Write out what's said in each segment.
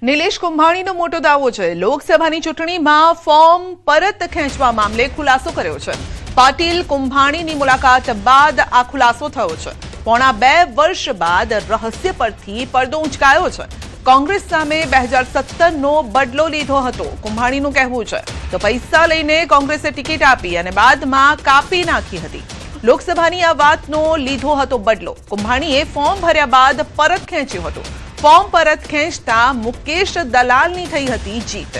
નિલેશ કુંભાણીનો મોટો દાવો છે. લોકસભાની ચૂંટણીમાં ફોર્મ પરત ખેંચવા મામલે ખુલાસો કર્યો છે. પાટીલ કુંભાણીની મુલાકાત બાદ આ ખુલાસો થયો છે. પોણા 2 વર્ષ બાદ રહસ્ય પરથી પડદો ઉંચકાયો છે. કોંગ્રેસ સામે 2017નો બદલો લીધો હતો. કુંભાણીનું કહેવું છે તો પૈસા લઈને કોંગ્રેસે ટિકિટ આપી અને બાદમાં કાપી નાખી હતી. લોકસભાની આ વાતનો લીધો હતો બદલો. કુંભાણીએ ફોર્મ ભર્યા બાદ પરત ખેંચ્યું હતું. ફોર્મ પરત ખેંચતા મુકેશ દલાલની થઈ હતી જીત.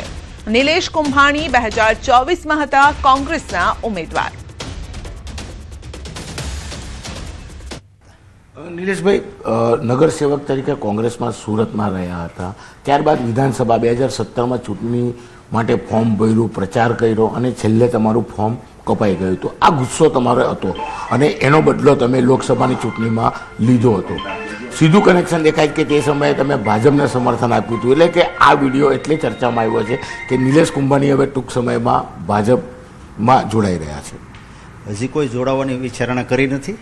નિલેશ કુંભાણી 2024માં હતા કોંગ્રેસના ઉમેદવાર. નિલેશભાઈ નગરસેવક તરીકે કોંગ્રેસમાં સુરતમાં રહ્યા હતા, ત્યારબાદ વિધાનસભા 2017માં ચૂંટણી માટે ફોર્મ ભર્યું, પ્રચાર કર્યો અને છેલ્લે તમારું ફોર્મ કપાઈ ગયું હતું. આ ગુસ્સો તમારો હતો અને એનો બદલો તમે લોકસભાની ચૂંટણીમાં લીધો હતો. સીધું કનેક્શન દેખાય કે તે સમયે તમે ભાજપને સમર્થન આપ્યું હતું. એટલે કે આ વિડીયો એટલે ચર્ચામાં આવ્યો છે કે નિલેશ કુંભાણી હવે ટૂંક સમયમાં ભાજપમાં જોડાઈ રહ્યા છે. હજી કોઈ જોડાવાની વિચારણા કરી નથી,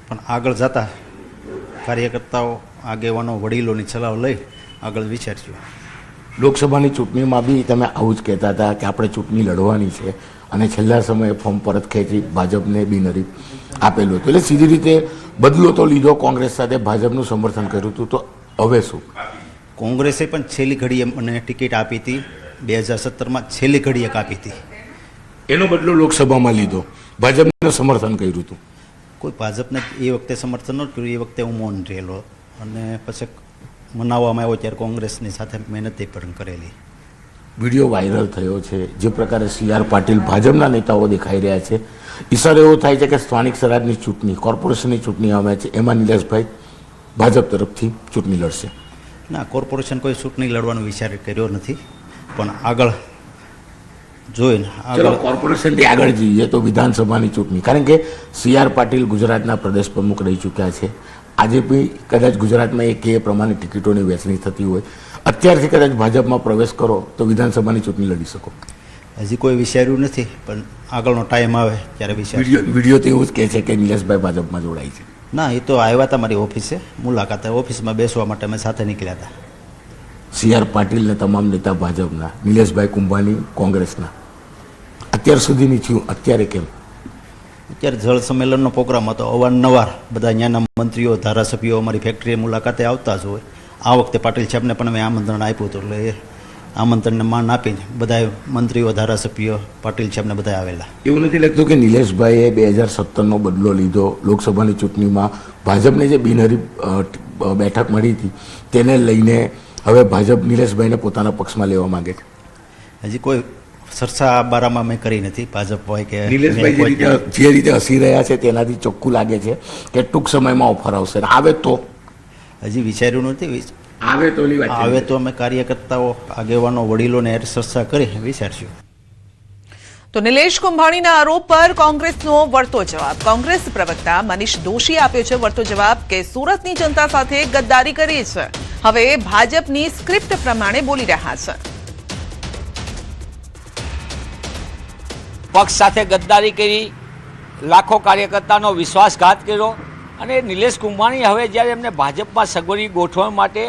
પણ આગળ જતા કાર્યકર્તાઓ, આગેવાનો, વડીલોની સલાહ લઈ આગળ વિચારશું. લોકસભાની ચૂંટણીમાં બી તમે આવું જ કહેતા હતા કે આપણે ચૂંટણી લડવાની છે અને છેલ્લા સમયે ફોર્મ પરત ખેંચી ભાજપને બિનહરીફ આપેલું હતું. એટલે સીધી રીતે બદલો તો લીધો, કોંગ્રેસ સાથે ભાજપનું સમર્થન કર્યું હતું. તો હવે શું? કોંગ્રેસે પણ છેલ્લી ઘડીએ મને ટિકિટ આપી હતી, 2017માં છેલ્લી ઘડીએ કાપી હતી. એનો બદલો લોકસભામાં લીધો, ભાજપનું સમર્થન કર્યું હતું. કોઈ ભાજપને એ વખતે સમર્થન નહોતું કર્યું. એ વખતે હું મૌન રહેલો અને પછી મનાવવામાં આવ્યો ત્યારે કોંગ્રેસની સાથે મહેનત પણ કરેલી. વિડીયો વાયરલ થયો છે. જે પ્રકારે CR પાટીલ ભાજપના નેતાઓ દેખાઈ રહ્યા છે, ઈશારો એવો થાય છે કે સ્થાનિક સ્વરાજની ચૂંટણી, કોર્પોરેશનની ચૂંટણી આવે છે, એમાં નિલેશભાઈ ભાજપ તરફથી ચૂંટણી લડશે. ના, કોર્પોરેશન કોઈ ચૂંટણી લડવાનો વિચાર કર્યો નથી, પણ આગળ જોઈને ચલો કોર્પોરેશનથી આગળ જઈએ તો વિધાનસભાની ચૂંટણી, કારણ કે CR પાટીલ ગુજરાતના પ્રદેશ પ્રમુખ રહી ચૂક્યા છે. આજે બી કદાચ ગુજરાતમાં એ પ્રમાણે ટિકિટોની વહેંચણી થતી હોય, અત્યારથી કદાચ ભાજપમાં પ્રવેશ કરો તો વિધાનસભાની ચૂંટણી લડી શકો. હજી કોઈ વિચાર્યું નથી, પણ આગળનો ટાઈમ આવે ત્યારે વિડીયો તો એવું જ કહે છે કે નિલેશભાઈ ભાજપમાં જોડાય છે. ના, એ તો આવ્યા હતા મારી ઓફિસે, મુલાકાતે ઓફિસમાં બેસવા માટે અમે સાથે નીકળ્યા હતા. CR પાટીલને તમામ નેતા ભાજપના, નિલેશભાઈ કુંભાણી કોંગ્રેસના. અત્યાર સુધીની થયું, અત્યારે કેમ? અત્યારે જળ સંમેલનનો પ્રોગ્રામ હતો, અવારનવાર બધા ત્યાંના મંત્રીઓ, ધારાસભ્યો અમારી ફેક્ટરીએ મુલાકાતે આવતા જ હોય. આ વખતે પાટીલ સાહેબને પણ અમે આમંત્રણ આપ્યું હતું, એટલે એ આમંત્રણને માન આપીને બધા મંત્રીઓ, ધારાસભ્યો, પાટીલ સાહેબને બધા આવેલા. એવું નથી લાગતું કે નિલેશભાઈએ 2017નો બદલો લીધો, લોકસભાની ચૂંટણીમાં ભાજપને જે બિનહરીફ બેઠક મળી હતી તેને લઈને હવે ભાજપ નિલેશભાઈને પોતાના પક્ષમાં લેવા માંગે છે? હજી કોઈ ચર્ચા બારામાં મેં કરી નથી. ભાજપ હોય કે નિલેશભાઈ જે રીતે હસી રહ્યા છે તેનાથી ચોખ્ખું લાગે છે કે ટૂંક સમયમાં ઓફર આવશે. આવે તો? હજી વિચાર્યું નથી. આવે તો અમે કાર્યકર્તાઓ, આગેવાનો, વડીલોને ચર્ચા કરી વિચારશું. તો નિલેશ કુંભાણીના આરોપ પર કોંગ્રેસનો વળતો જવાબ. કોંગ્રેસ પ્રવક્તા મનીષ દોશીએ આપ્યો છે વળતો જવાબ કે સુરતની જનતા સાથે ગદ્દારી કરી છે. હવે ભાજપની સ્ક્રિપ્ટ પ્રમાણે બોલી રહ્યા છે. પક્ષ સાથે ગદ્દારી કરી, લાખો કાર્યકર્તાનો વિશ્વાસઘાત કર્યો અને નિલેશ કુંભાણી હવે જ્યારે એમને ભાજપમાં સગવડી ગોઠવવા માટે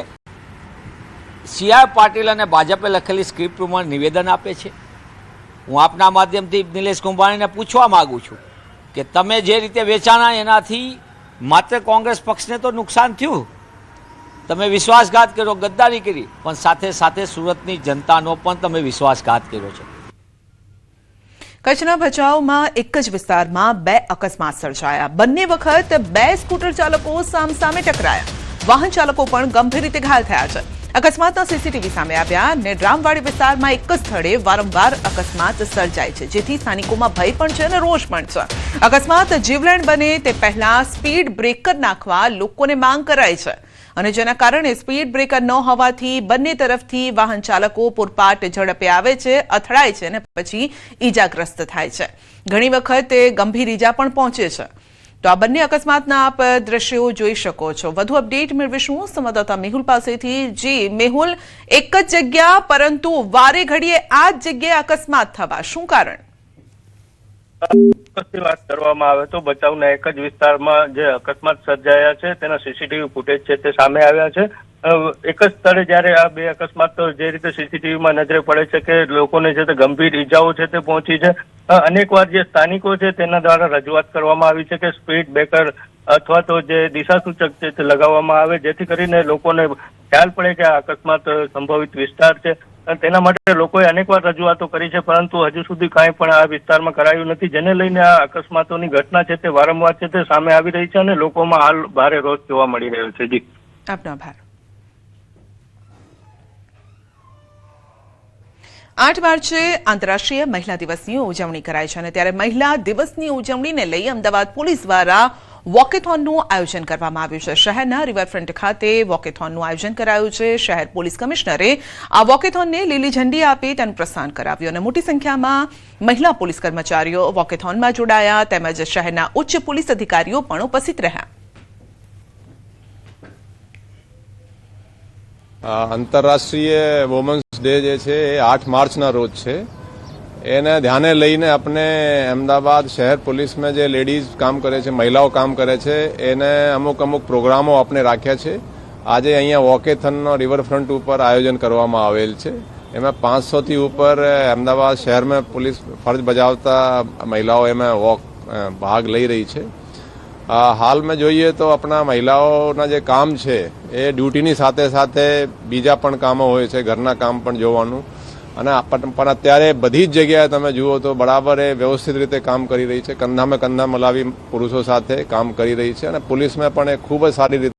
CR પાટીલ અને ભાજપે લખેલી સ્ક્રિપ્ટ પ્રમાણે નિવેદન આપે છે. હું આપના માધ્યમથી નિલેશ કુંભાણીને પૂછવા માગું છું કે તમે જે રીતે વેચાણા એનાથી માત્ર કોંગ્રેસ પક્ષને તો નુકસાન થયું, તમે વિશ્વાસઘાત કર્યો, ગદ્દારી કરી, પણ સાથે સાથે સુરતની જનતાનો પણ તમે વિશ્વાસઘાત કર્યો છે. કચ્છના ભચાઉમાં એક જ વિસ્તારમાં 2 અકસ્માત સર્જાયા. બંને વખત 2 સ્કૂટર ચાલકો સામસામે ટકરાયા. વાહન ચાલકો પણ ગંભીર રીતે ઘાયલ થયા છે. અકસ્માતના CCTV સામે આવ્યા અને રામવાડી વિસ્તારમાં એક જ સ્થળે વારંવાર અકસ્માત સર્જાય છે, જેથી સ્થાનિકોમાં ભય પણ છે અને રોષ પણ છે. અકસ્માત જીવલેણ બને તે પહેલા સ્પીડ બ્રેકર નાખવા લોકોને માંગ કરાઈ છે અને જેના કારણે સ્પીડ બ્રેકર ન હોવાથી બંને તરફથી વાહન ચાલકો પૂરપાટ ઝડપે આવે છે, અથડાય છે અને પછી ઈજાગ્રસ્ત થાય છે. ઘણી વખત ગંભીર ઈજા પણ પહોંચે છે. તો આ બંને અકસ્માતના આપ દ્રશ્યો જોઈ શકો છો. વધુ અપડેટ મેળવીશું સંવાદદાતા મેહુલ પાસેથી. જી મેહુલ, એક જ જગ્યા પરંતુ વારે ઘડીએ આ જ જગ્યાએ અકસ્માત થવા, શું કારણ? વાત કરવામાં આવે તો ભચાઉના એક જ વિસ્તારમાં જે અકસ્માત સર્જાયા છે તેના CCTV ફૂટેજ છે તે સામે આવ્યા છે. એક જ સ્થળે જ્યારે આ બે અકસ્માત જે રીતે સીસીટીવીમાં નજરે પડે છે કે લોકોને છે તે ગંભીર ઈજાઓ છે તે પહોંચી છે. અનેકવાર જે સ્થાનિકો છે તેના દ્વારા રજૂઆત કરવામાં આવી છે કે સ્પીડ બ્રેકર અથવા તો જે દિશાસૂચક છે તે લગાવવામાં આવે, જેથી કરીને લોકોને ખ્યાલ પડે કે આ અકસ્માત સંભવિત વિસ્તાર છે. અને તેના માટે લોકોએ અનેકવાર રજૂઆતો કરી છે, પરંતુ હજુ સુધી કાંઈ પણ આ વિસ્તારમાં કરાયું નથી, જેને લઈને આ અકસ્માતોની ઘટના છે તે વારંવાર છે તે સામે આવી રહી છે અને લોકોમાં હાલ ભારે રોષ જોવા મળી રહ્યો છે. જી, આપનો આભાર. 8 માર્ચે આંતરરાષ્ટ્રીય મહિલા દિવસની ઉજવણી કરાય છે અને ત્યારે મહિલા દિવસની ઉજવણીને લઈ અમદાવાદ પોલીસ દ્વારા વોકેથોનનું આયોજન કરવામાં આવ્યું છે. શહેરના રિવરફ્રન્ટ ખાતે વોકેથોનનું આયોજન કરાયું છે. શહેર પોલીસ કમિશનરે આ વોકેથોનને લીલી ઝંડી આપી તેનું પ્રસ્થાન કરાવ્યું અને મોટી સંખ્યામાં મહિલા પોલીસ કર્મચારીઓ વોકેથોનમાં જોડાયા તેમજ શહેરના ઉચ્ચ પોલીસ અધિકારીઓ પણ ઉપસ્થિત રહ્યા. આંતરરાષ્ટ્રીય વુમન્સ ડે જે છે એ 8 માર્ચના રોજ છે. એને ધ્યાને લઈને આપણે અમદાવાદ શહેર પોલીસમાં જે લેડીઝ કામ કરે છે, મહિલાઓ કામ કરે છે, એને અમુક પ્રોગ્રામો આપણે રાખ્યા છે. આજે અહીંયા વોકેથોનનો રિવરફ્રન્ટ ઉપર આયોજન કરવામાં આવેલ છે. એમાં 500થી ઉપર અમદાવાદ શહેરમાં પોલીસ ફરજ બજાવતા મહિલાઓ એમાં ભાગ લઈ રહી છે. હાલમાં જોઈએ તો આપણા મહિલાઓના જે કામ છે એ ડ્યુટીની સાથે સાથે બીજા પણ કામો હોય છે, ઘરના કામ પણ જોવાનું. અને પણ અત્યારે બધી જ જગ્યાએ તમે જુઓ તો બરાબર એ વ્યવસ્થિત રીતે કામ કરી રહી છે, કંધામાં કંધા મલાવી પુરુષો સાથે કામ કરી રહી છે અને પોલીસમાં પણ એ ખૂબ જ સારી રીતે